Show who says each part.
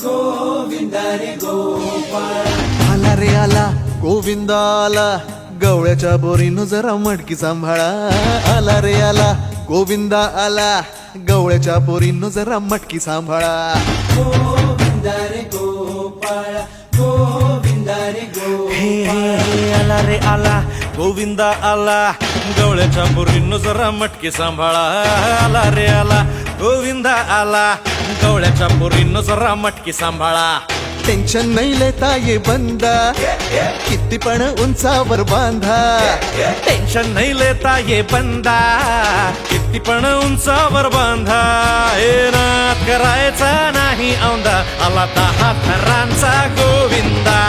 Speaker 1: गोविंदा रे गोपाळ
Speaker 2: आला रे आला गोविंदा आला गवळ्याच्या बोरीनं जरा मटकी सांभाळा आला रे आला गोविंदा आला गवळ्याच्या बोरीनं जरा मटकी सांभाळा
Speaker 1: गोविंदा रे गोपाळ गोविंदा रे
Speaker 3: हे
Speaker 1: गोपाळ
Speaker 3: आला रे आला गोविंदा आला गवळ्याच्या बोरीनं जरा मटकी सांभाळा आला रे आला गोविंदा आला गवळ्याच्या बोरीनं जरा मटकी सांभाळा
Speaker 2: टेन्शन नाही लेता ये बंदा किती पण उंचावर बांधा
Speaker 3: टेन्शन नाही लेता ये बंदा किती पण उंचावर बांधा हे नाद करायचा नाही औंदा आला 10 थरांचा गोविंदा